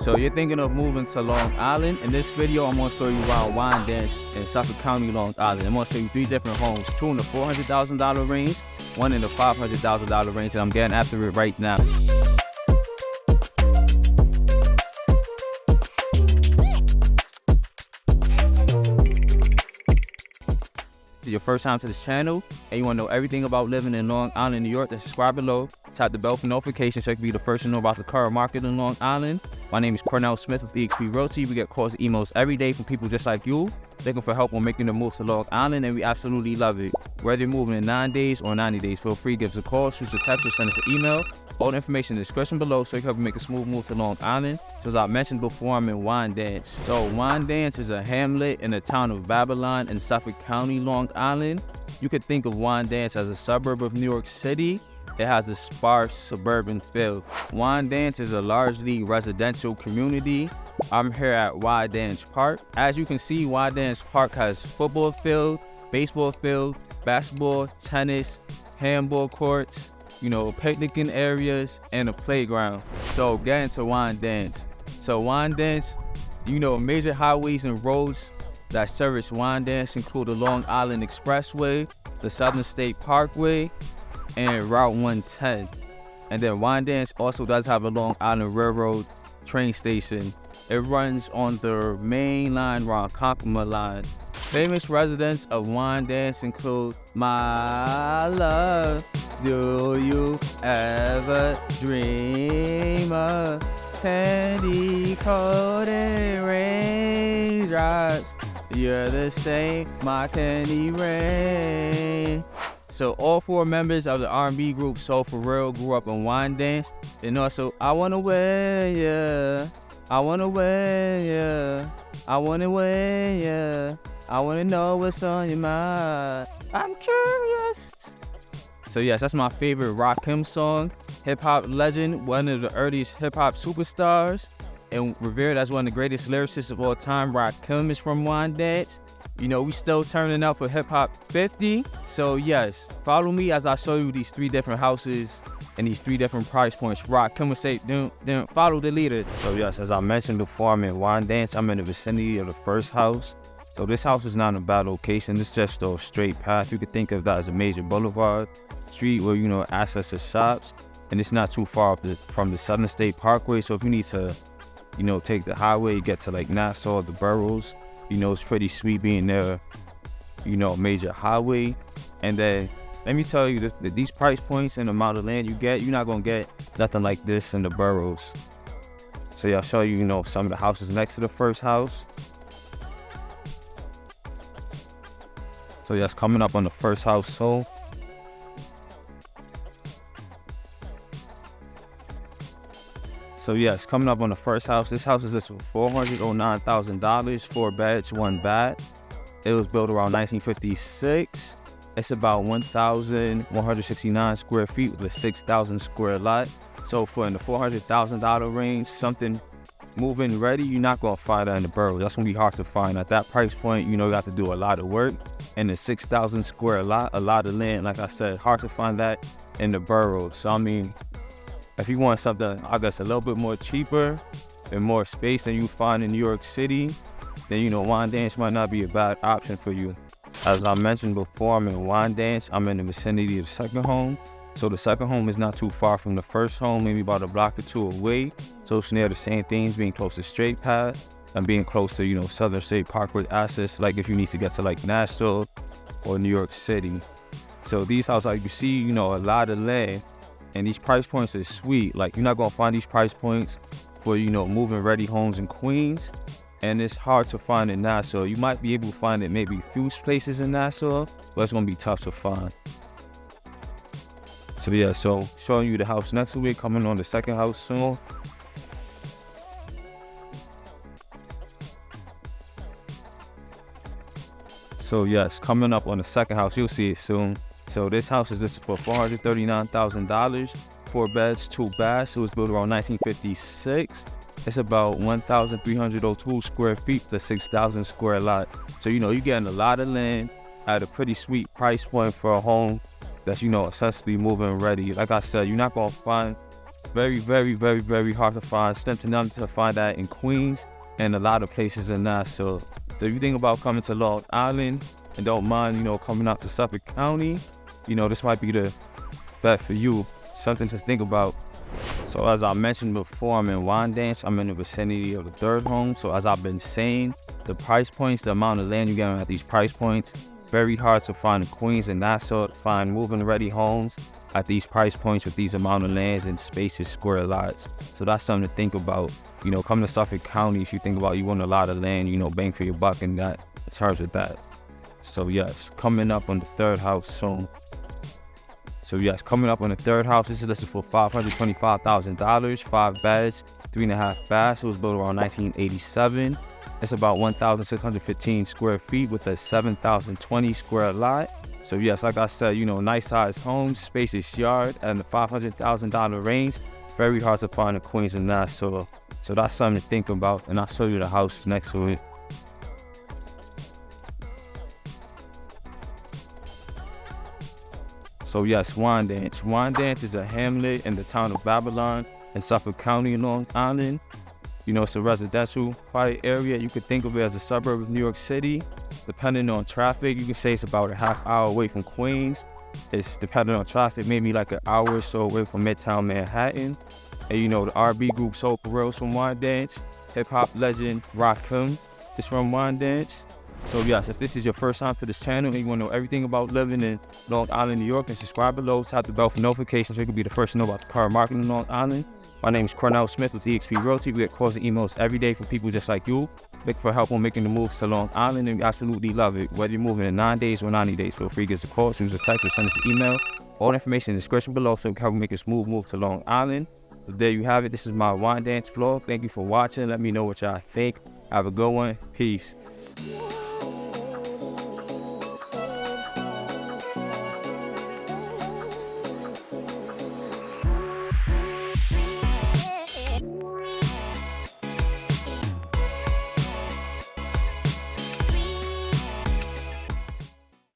So you're thinking of moving to Long Island. In this video, I'm gonna show you around Wyandanch in Suffolk County, Long Island. I'm gonna show you 3 different homes, 2 in the $400,000 range, 1 in the $500,000 range, and I'm getting after it right now. Your first time to this channel and you want to know everything about living in Long Island, New York, then subscribe below. Tap the bell for notifications so you can be the first to know about the current market in Long Island. My name is Cornell Smith with eXp Realty. We get calls and emails every day from people just like you, looking for help on making the move to Long Island, and we absolutely love it. Whether you're moving in 9 days or 90 days, feel free to give us a call, shoot us a text, or send us an email. All the information in the description below so you can help you make a smooth move to Long Island. So as I mentioned before, I'm in Wyandanch. So Wyandanch is a hamlet in the town of Babylon in Suffolk County, Long Island. You could think of Wyandanch as a suburb of New York City. It has a sparse suburban feel. Wyandanch is a largely residential community. I'm here at WYANDANCH Park. As you can see, WYANDANCH Park has football field, baseball field, basketball, tennis, handball courts, picnicking areas, and a playground. So get into Wyandanch. So Wyandanch, major highways and roads that service Wyandanch include the Long Island Expressway, the Southern State Parkway, and Route 110. And then Wyandanch also does have a Long Island Railroad train station. It runs on the main line, Ronkonkoma line. Famous residents of Wyandanch include my love. Do you ever dream of candy coated raindrops? You're the same, my candy rain. So all 4 members of the R&B group Soul For Real grew up in Wyandanch. And also, I wanna wear ya, I wanna wear ya, I wanna wear ya, I wanna know what's on your mind, I'm curious. So yes, that's my favorite Rakim song. Hip-hop legend, one of the earliest hip-hop superstars, and revered as one of the greatest lyricists of all time. Rakim is from Wyandanch. We still turning up for Hip Hop 50. So yes, follow me as I show you these 3 different houses and these 3 different price points. Rakim would say, then follow the leader. So yes, as I mentioned before, I'm in Wyandanch. I'm in the vicinity of the first house. So this house is not in a bad location. It's just a straight path. You could think of that as a major boulevard street where, access to shops. And it's not too far from the Southern State Parkway. So if you need to, take the highway, get to like Nassau, the boroughs, it's pretty sweet being there, major highway. And then let me tell you that these price points and the amount of land you get, you're not gonna get nothing like this in the boroughs. So yeah, I'll show you, some of the houses next to the first house. So yeah, it's coming up on the first house sold. So yes, coming up on the first house. This house is just for $409,000, 4 beds, 1 bath. It was built around 1956. It's about 1,169 square feet with a 6,000 square lot. So for in the $400,000 range, something move-in ready, you're not gonna find that in the borough. That's gonna be hard to find. At that price point, you have to do a lot of work. And the 6,000 square lot, a lot of land, like I said, hard to find that in the borough. So I mean, if you want something, I guess, a little bit more cheaper and more space than you find in New York City, then, Wyandanch might not be a bad option for you. As I mentioned before, I'm in Wyandanch. I'm in the vicinity of the second home. So the second home is not too far from the first home, maybe about a block or 2 away. So it's near the same things, being close to straight path and being close to, Southern State Parkway access, like if you need to get to like Nassau or New York City. So these houses, like you see, a lot of land. And these price points are sweet. Like, you're not gonna find these price points for, moving ready homes in Queens. And it's hard to find in Nassau. You might be able to find it maybe a few places in Nassau, but it's gonna be tough to find. So yeah, so showing you the house next to it, coming on the second house soon. So yes, coming up on the second house, you'll see it soon. So this house is just for $439,000, 4 beds, 2 baths. It was built around 1956. It's about 1,302 square feet, the 6,000 square lot. So, you're getting a lot of land at a pretty sweet price point for a home that's, essentially move-in ready. Like I said, you're not going to find very, very, very, very hard to find. Slim to none to find that in Queens and a lot of places in Nassau. So if you think about coming to Long Island and don't mind, coming out to Suffolk County, this might be the bet for you. Something to think about. So as I mentioned before, I'm in Wyandanch. I'm in the vicinity of the third home. So as I've been saying, the price points, the amount of land you get at these price points, very hard to find in Queens and Nassau to find move-in ready homes at these price points with these amount of lands and spaces, square lots. So that's something to think about. Coming to Suffolk County, if you think about you want a lot of land, bang for your buck in that in terms of that. So yes, coming up on the third house soon. So yes, coming up on the third house, this is listed for $525,000, 5 beds, 3.5 baths. It was built around 1987. It's about 1,615 square feet with a 7,020 square lot. So yes, like I said, nice sized home, spacious yard, and the $500,000 range. Very hard to find in Queens and Nassau. So that's something to think about, and I'll show you the house next to it. So yes, Wyandanch. Wyandanch is a hamlet in the town of Babylon in Suffolk County in Long Island. It's a residential quiet area. You could think of it as a suburb of New York City. Depending on traffic, you can say it's about a half hour away from Queens. It's depending on traffic, maybe like an hour or so away from Midtown Manhattan. And the R&B group Soul Boroughs from Wyandanch. Hip-hop legend Rakim is from Wyandanch. So yes, if this is your first time to this channel and you want to know everything about living in Long Island, New York, then subscribe below, tap the bell for notifications so you can be the first to know about the current market in Long Island. My name is Cornell Smith with eXp Realty. We get calls and emails every day from people just like you, looking for help on making the move to Long Island, and we absolutely love it. Whether you're moving in 9 days or 90 days, feel free to give us a call, send us a text, or send us an email. All the information in the description below so we can help make a smooth move to Long Island. So there you have it. This is my Wyandanch vlog. Thank you for watching. Let me know what y'all think. Have a good one. Peace.